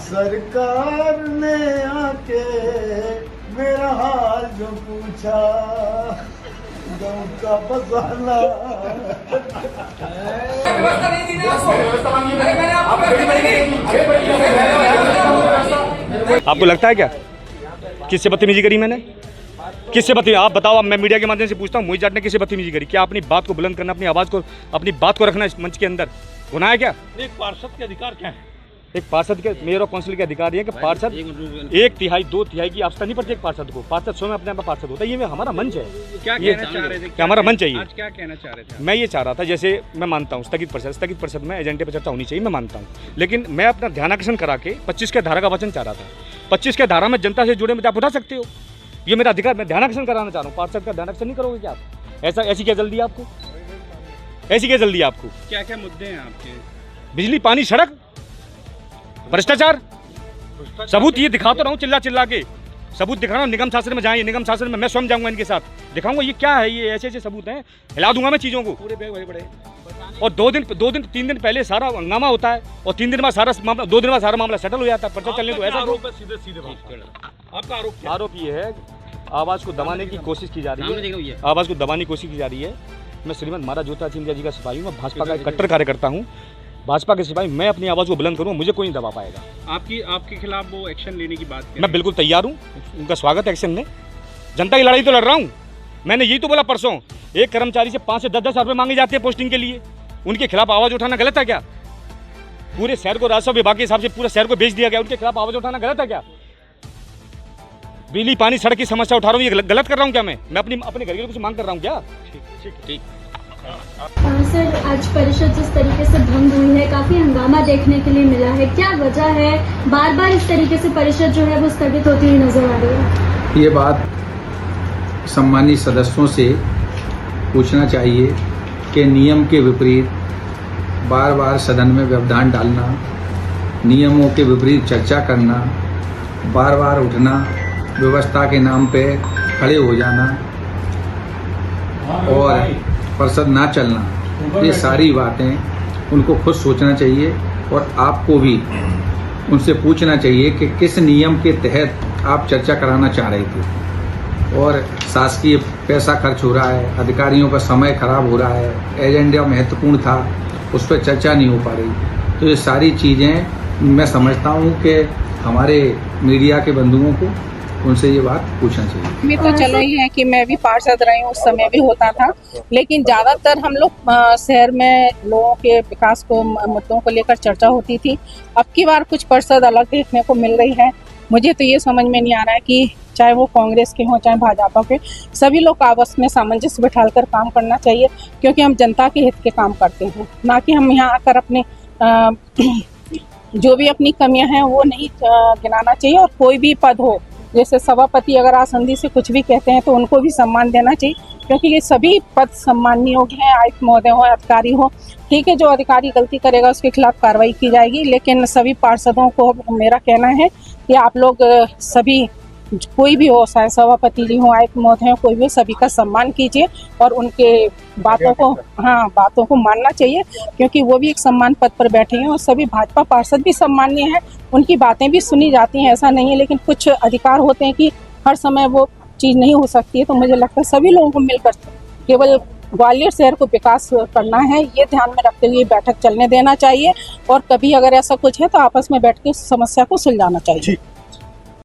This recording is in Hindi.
सरकार ने आके मेरा हाल जो पूछा, गाँव का बसाना आपको लगता है क्या किससे बदतमीजी करी मैंने? किससे बदतमीजी? आप बताओ। अब मैं मीडिया के माध्यम से पूछता हूँ, मोहित जाट ने किससे बदतमीजी करी? क्या अपनी बात को बुलंद करना, अपनी आवाज़ को, अपनी बात को रखना इस मंच के अंदर गुनाह है क्या? एक पार्षद के अधिकार क्या है? एक पार्षद के, मेयर और काउंसिल के अधिकार है कि पार्षद 1/3 2/3 की आवश्यकता नहीं पड़ती एक पार्षद को। पार्षद स्वयं अपने आप में पार्षद होता है। ये हमारा मंच है। क्या कहना चाह रहे थे? क्या हमारा मंच चाहिए? आज क्या कहना चाह रहे थे? मैं ये चाह रहा था, जैसे मैं मानता हूँ स्थगित परिषद में एजेंडे पर चर्चा होनी चाहिए, मैं मानता हूँ, लेकिन मैं अपना ध्यानाकर्षण करा के 25 के धारा का वचन चाह रहा था। 25 के धारा में जनता से जुड़े मुद्दे आप उठा सकते हो, ये मेरा अधिकार। मैं ध्यानाकर्षण कराना चाह रहा हूँ। पार्षद का ध्यानाकर्षण नहीं करोगे क्या आप? ऐसी क्या जल्दी आपको? ऐसी क्या जल्दी आपको? क्या क्या मुद्दे हैं आपके? बिजली, पानी, सड़क, भ्रष्टाचार। सबूत ये दिखा तो रहा हूँ, चिल्ला चिल्ला के सबूत दिखा रहा हूँ। निगम शासन में जाएंगे, निगम शासन में मैं स्वयं जाऊंगा, इनके साथ दिखाऊंगा ये क्या है। ये ऐसे ऐसे सबूत हैं, हिला दूंगा मैं चीज़ों को पूरे बड़े बड़े। और 3 दिन पहले सारा हंगामा होता है और 3 दिन बाद सारा मामला, 2 दिन बाद सारा मामला सेटल हो जाता है। पर्चा चलने तो ऐसा सीधे सीधे आपका आरोप ये है, आवाज़ को दबाने की कोशिश की जा रही है। आवाज़ को दबाने की कोशिश की जा रही है। मैं श्रीमद महाराज ज्योतिरादित्य सिंधिया जी का सिपाही हूँ, मैं भाजपा का कट्टर कार्यकर्ता हूँ। भाजपा के सिपाही, मैं अपनी आवाज़ को बुलंद करूँ, मुझे कोई नहीं दबा पाएगा। आपके खिलाफ वो एक्शन लेने की बात मैं बिल्कुल तैयार हूँ, उनका स्वागत एक्शन में। जनता की लड़ाई तो लड़ रहा हूँ। मैंने यही तो बोला परसों, एक कर्मचारी से 5 से 10 हज़ार रुपये मांगे जाते हैं पोस्टिंग के लिए, उनके खिलाफ आवाज़ उठाना गलत है क्या? पूरे शहर को राजस्व विभाग के हिसाब से पूरे शहर को बेच दिया गया, उनके खिलाफ आवाज़ उठाना गलत है क्या? बिजली, पानी, सड़क की समस्या उठा रहा हूँ, ये गलत कर रहा हूँ क्या? मैं अपने घर के कुछ मांग कर रहा हूँ क्या? ठीक। सर, आज परिषद जिस तरीके से भंग हुई है, काफी हंगामा देखने के लिए मिला है, क्या वजह है? बार बार इस तरीके से परिषद जो है वो स्थगित होती हुई नजर आ रही है। ये बात सम्मानित सदस्यों से पूछना चाहिए कि नियम के विपरीत बार बार सदन में व्यवधान डालना, नियमों के विपरीत चर्चा करना, बार बार उठना, व्यवस्था के नाम पे खड़े हो जाना और परिषद ना चलना, ये सारी बातें उनको खुद सोचना चाहिए और आपको भी उनसे पूछना चाहिए कि किस नियम के तहत आप चर्चा कराना चाह रहे थे। और शासकीय पैसा खर्च हो रहा है, अधिकारियों का समय खराब हो रहा है, एजेंडा महत्वपूर्ण था, उस पर चर्चा नहीं हो पा रही। तो ये सारी चीज़ें मैं समझता हूँ कि हमारे मीडिया के बंधुओं को उनसे ये बात पूछना चाहिए। मैं तो चलो ही है कि मैं भी पार्षद रही हूँ, उस समय भी होता था, लेकिन ज़्यादातर हम लोग शहर में लोगों के विकास को, मुद्दों को लेकर चर्चा होती थी। अब की बार कुछ पार्षद अलग देखने को मिल रही है। मुझे तो ये समझ में नहीं आ रहा है कि चाहे वो कांग्रेस के हों चाहे भाजपा के, सभी लोग आपस में सामंजस्य बिठाकर काम करना चाहिए, क्योंकि हम जनता के हित के काम करते हैं, ना कि हम यहाँ आकर अपने जो भी अपनी कमियां हैं वो नहीं गिनाना चाहिए। और कोई भी पद हो, जैसे सभापति अगर आसंदी से कुछ भी कहते हैं तो उनको भी सम्मान देना चाहिए, क्योंकि ये सभी पद सम्माननीय योग्य हैं, आयुक्त महोदय हो, अधिकारी हो। ठीक है, जो अधिकारी गलती करेगा उसके खिलाफ कार्रवाई की जाएगी, लेकिन सभी पार्षदों को मेरा कहना है कि आप लोग सभी, कोई भी हो, चाहे सभापति जी हो, आयुक्त महोदय हो, कोई भी, सभी का सम्मान कीजिए और उनके बातों को मानना चाहिए, क्योंकि वो भी एक सम्मान पद पर बैठे हैं और सभी भाजपा पार्षद भी सम्मानीय हैं, उनकी बातें भी सुनी जाती हैं, ऐसा नहीं है। लेकिन कुछ अधिकार होते हैं कि हर समय वो चीज़ नहीं हो सकती है। तो मुझे लगता है सभी लोगों को मिलकर केवल ग्वालियर शहर को विकास करना है, ये ध्यान में रखते हुए बैठक चलने देना चाहिए और कभी अगर ऐसा कुछ है तो आपस में बैठ के समस्या को सुलझाना चाहिए।